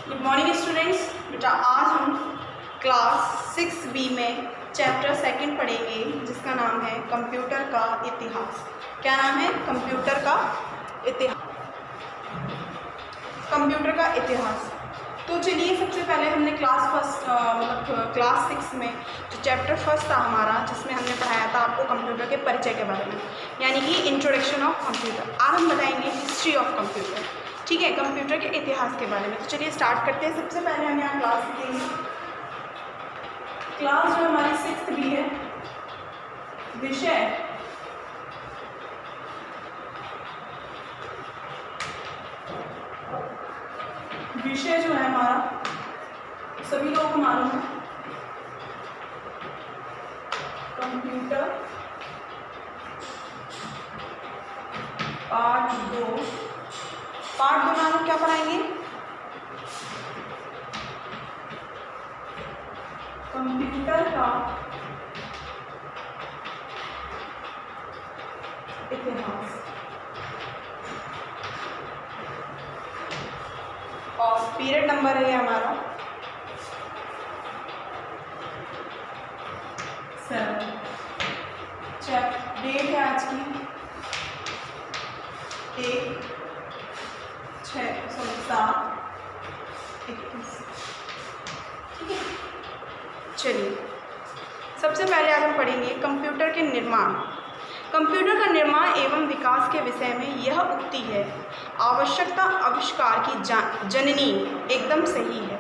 Good morning students. बेटा आज हम क्लास 6B में चैप्टर 2 पढ़ेंगे जिसका नाम है कंप्यूटर का इतिहास। क्या नाम है? कंप्यूटर का इतिहास। कंप्यूटर का इतिहास। तो चलिए सबसे पहले हमने क्लास 6 में जो चैप्टर 1 था हमारा, जिसमें हमने पढ़ाया था आपको कंप्यूटर के परिचय के बारे में, यानी कि इंट्रोडक्शन ऑफ कंप्यूटर। आज हम बताएंगे हिस्ट्री ऑफ कंप्यूटर, ठीक है, कंप्यूटर के इतिहास के बारे में। तो चलिए स्टार्ट करते हैं। सबसे पहले हम यहाँ क्लास देंगे। क्लास जो हमारी 6B है, विषय जो है हमारा, सभी लोगों को मालूम है, कंप्यूटर पार्ट 2 में हम क्या पढ़ाएंगे? कंप्यूटर का इतिहास। और पीरियड नंबर है हमारा 7। डेट है आज की 1/6/7/21। ठीक है, चलिए सबसे पहले आज हम पढ़ेंगे कंप्यूटर के निर्माण। कंप्यूटर का निर्माण एवं विकास के विषय में यह उक्ति है, आवश्यकता आविष्कार की जननी। एकदम सही है।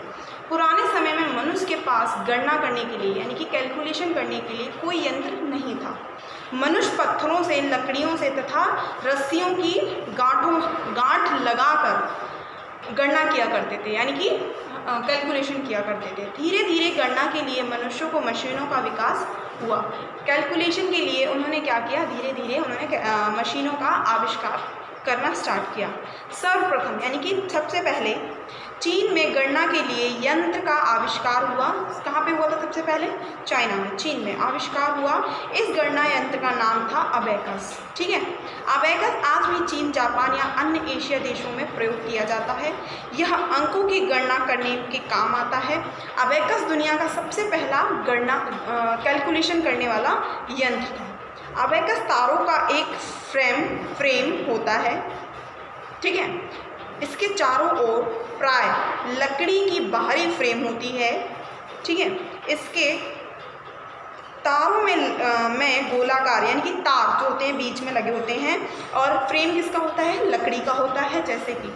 पुराने समय में मनुष्य के पास गणना करने के लिए, यानी कि कैलकुलेशन करने के लिए कोई यंत्र नहीं था। मनुष्य पत्थरों से, लकड़ियों से तथा रस्सियों की गांठ लगाकर गणना किया करते थे, यानी कि कैलकुलेशन किया करते थे। धीरे धीरे गणना के लिए मनुष्यों को मशीनों का विकास हुआ। कैलकुलेशन के लिए उन्होंने क्या किया? धीरे धीरे उन्होंने मशीनों का आविष्कार करना स्टार्ट किया। सर्वप्रथम, यानी कि सबसे पहले चीन में गणना के लिए यंत्र का आविष्कार हुआ। कहाँ पे हुआ था? सबसे पहले चाइना में, चीन में आविष्कार हुआ। इस गणना यंत्र का नाम था अबेकस। ठीक है, अबेकस आज भी चीन, जापान या अन्य एशिया देशों में प्रयोग किया जाता है। यह अंकों की गणना करने के काम आता है। अबेकस दुनिया का सबसे पहला गणना कैलकुलेशन करने वाला यंत्र था। अबेकस तारों का एक फ्रेम होता है। ठीक है, इसके चारों ओर प्राय लकड़ी की बाहरी फ्रेम होती है। ठीक है, इसके तारों में गोलाकार, यानी कि तार जो होते हैं बीच में लगे होते हैं, और फ्रेम किसका होता है? लकड़ी का होता है। जैसे कि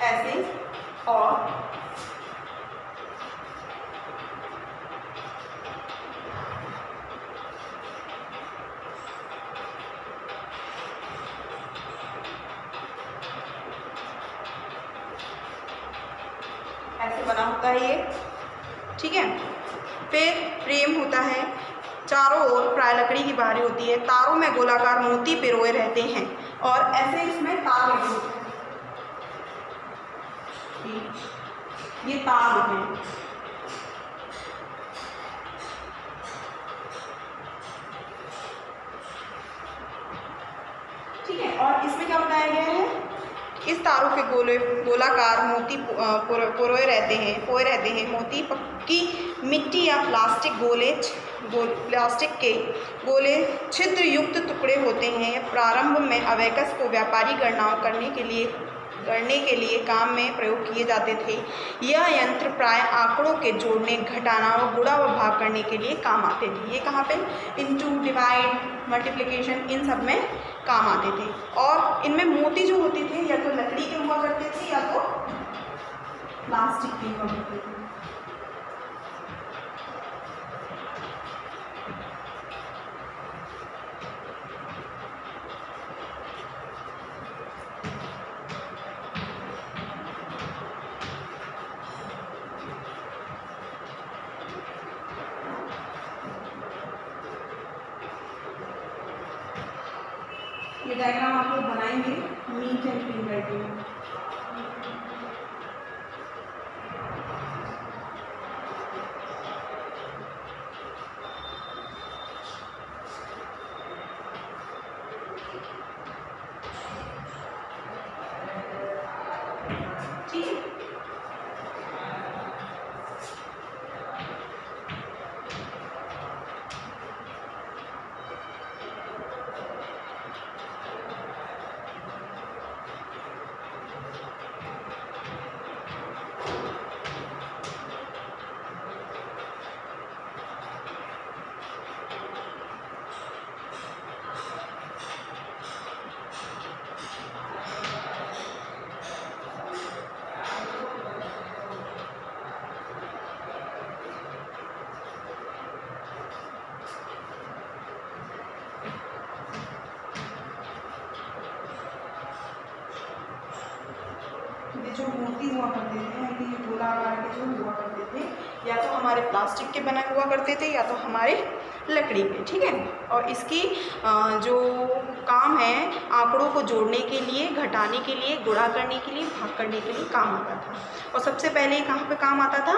ऐसे, और ऐसे बना होता है ये। ठीक है, फिर फ्रेम होता है, चारों ओर प्राय लकड़ी की बाहरी होती है, तारों में गोलाकार मोती पिरोए रहते हैं, और ऐसे इसमें तार लगे होते हैं। ये तार होते हैं। ठीक है, और इसमें क्या बताया गया है? इस तारों के गोलाकार मोती पोए रहते हैं। मोती पक्की मिट्टी या प्लास्टिक के गोले छिद्र युक्त टुकड़े होते हैं। प्रारंभ में अबेकस को व्यापारी गणनाओं करने के लिए काम में प्रयोग किए जाते थे। यह यंत्र प्राय आंकड़ों के जोड़ने, घटाना और गुणा व भाग करने के लिए काम आते थे। ये कहाँ पे? इनटू, डिवाइड, मल्टीप्लिकेशन, इन सब में काम आते थे। और इनमें मोती जो होते थे या तो लकड़ी के हुआ करते थे या तो प्लास्टिक के हुआ करते थे। ये डायग्राम आप लोग बनाएंगे नीट एंड क्लीन करके। जो मूर्ति हुआ करते थे, यानी ये गोलाकार के जो हुआ करते थे, या तो हमारे प्लास्टिक के बना हुआ करते थे या तो हमारे लकड़ी के, ठीक है। और इसकी जो काम है आंकड़ों को जोड़ने के लिए, घटाने के लिए, गुणा करने के लिए, भाग करने के लिए काम आता था। और सबसे पहले कहाँ पे काम आता था?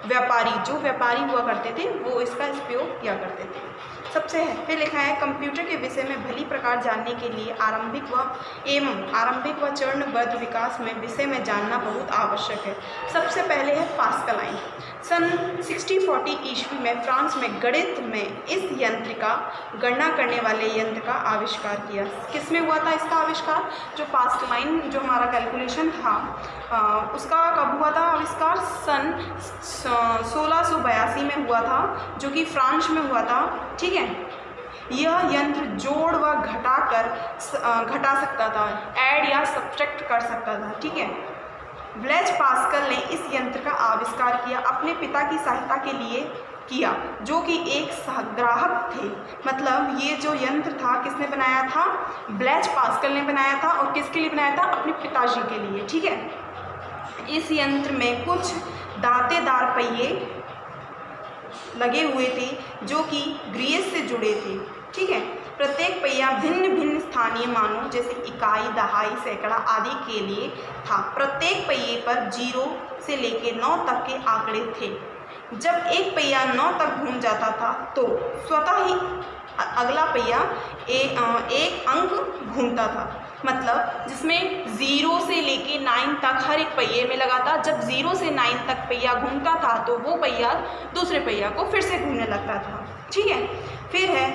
व्यापारी, जो व्यापारी हुआ करते थे वो इसका उपयोग किया करते थे। सबसे है फिर लिखा है कंप्यूटर के विषय में भली प्रकार जानने के लिए आरंभिक व चरणबद्ध विकास में विषय में जानना बहुत आवश्यक है। सबसे पहले है पास्कलाइन। सन 1640 ईस्वी में फ्रांस में गणित में इस यंत्र का, गणना करने वाले यंत्र का आविष्कार किया। किसमें हुआ था इसका आविष्कार? जो पास्कलाइन, जो हमारा कैलकुलेशन था, उसका कब हुआ था आविष्कार? सन 1682 में हुआ था, जो कि फ्रांस में हुआ था, ठीक है। यह यंत्र जोड़ व घटा सकता था, ऐड या सब्ट्रैक्ट कर सकता था, ठीक है। ब्लेज पास्कल ने इस यंत्र का आविष्कार किया, अपने पिता की सहायता के लिए किया, जो कि एक सहग्राहक थे। मतलब ये जो यंत्र था किसने बनाया था? ब्लेज पास्कल ने बनाया था। और किसके लिए बनाया था? अपने पिताजी के लिए, ठीक है। इस यंत्र में कुछ दांतेदार पहिए लगे हुए थे जो कि ग्रीस से जुड़े थे, ठीक है। प्रत्येक पहिया भिन्न भिन्न स्थानीय मानों जैसे इकाई, दहाई, सैकड़ा आदि के लिए था। प्रत्येक पहिए पर 0 से लेकर 9 तक के आंकड़े थे। जब एक पहिया 9 तक घूम जाता था तो स्वतः ही अगला पहिया एक अंक घूमता था। मतलब जिसमें 0 से लेके 9 तक हर एक पहिए में लगा था। जब 0 से 9 तक पहिया घूमता था तो वो पहिया दूसरे पहिया को फिर से घूमने लगता था, ठीक है। फिर है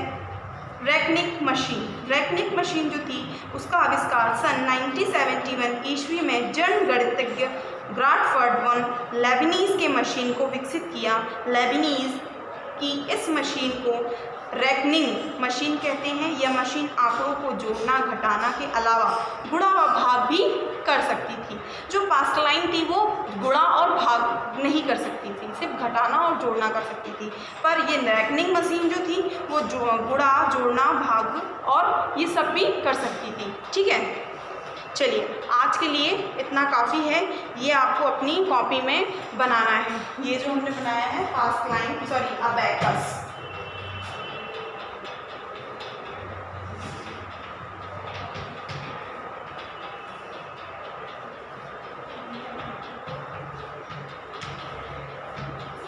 रेकनिक मशीन। रेकनिक मशीन जो थी उसका आविष्कार सन 1971 ईस्वी में जर्मन गणितज्ञ ग्राटफर्ड वन लेबनीज के मशीन को विकसित किया। लेबनीज की इस मशीन को रेकनिंग मशीन कहते हैं। यह मशीन आंकड़ों को जोड़ना, घटाना के अलावा गुणा व भाग भी कर सकती थी। जो पास्कलाइन थी वो गुणा और भाग नहीं कर सकती थी, सिर्फ घटाना और जोड़ना कर सकती थी। पर ये रेकनिंग मशीन जो थी वो गुणा, जोड़ना, भाग और ये सब भी कर सकती थी, ठीक है। चलिए आज के लिए इतना काफ़ी है। ये आपको अपनी कॉपी में बनाना है। ये जो हमने बनाया है पास्कलाइन, सॉरी अबैकस।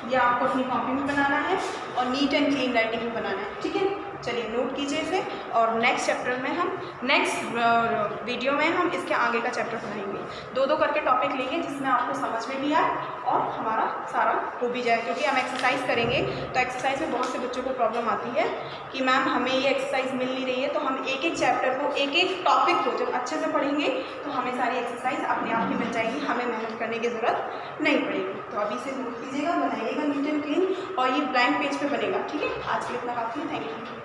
ये आपको अपनी कॉपी में बनाना है और नीट एंड क्लीन राइटिंग में बनाना है, ठीक है। चलिए नोट कीजिए इसे और नेक्स्ट चैप्टर में नेक्स्ट वीडियो में हम इसके आगे का चैप्टर पढ़ाएंगे। 2-2 करके टॉपिक लेंगे जिसमें आपको समझ में भी आए और हमारा सारा हो भी जाए। क्योंकि हम एक्सरसाइज करेंगे तो एक्सरसाइज में बहुत से बच्चों को प्रॉब्लम आती है कि मैम हमें ये एक्सरसाइज मिल नहीं रही है। तो हम एक एक चैप्टर को, एक एक टॉपिक को जब अच्छे से पढ़ेंगे तो हमें सारी एक्सरसाइज अपने आप ही मिल जाएगी, हमें मेहनत करने की ज़रूरत नहीं पड़ेगी। तो अभी से नोट कीजिएगा, बनाइएगा नीट एंड क्लीन और ये ब्लैंक पेज पे बनेगा, ठीक है। आज के लिए इतना काफ़ी है। Thank you.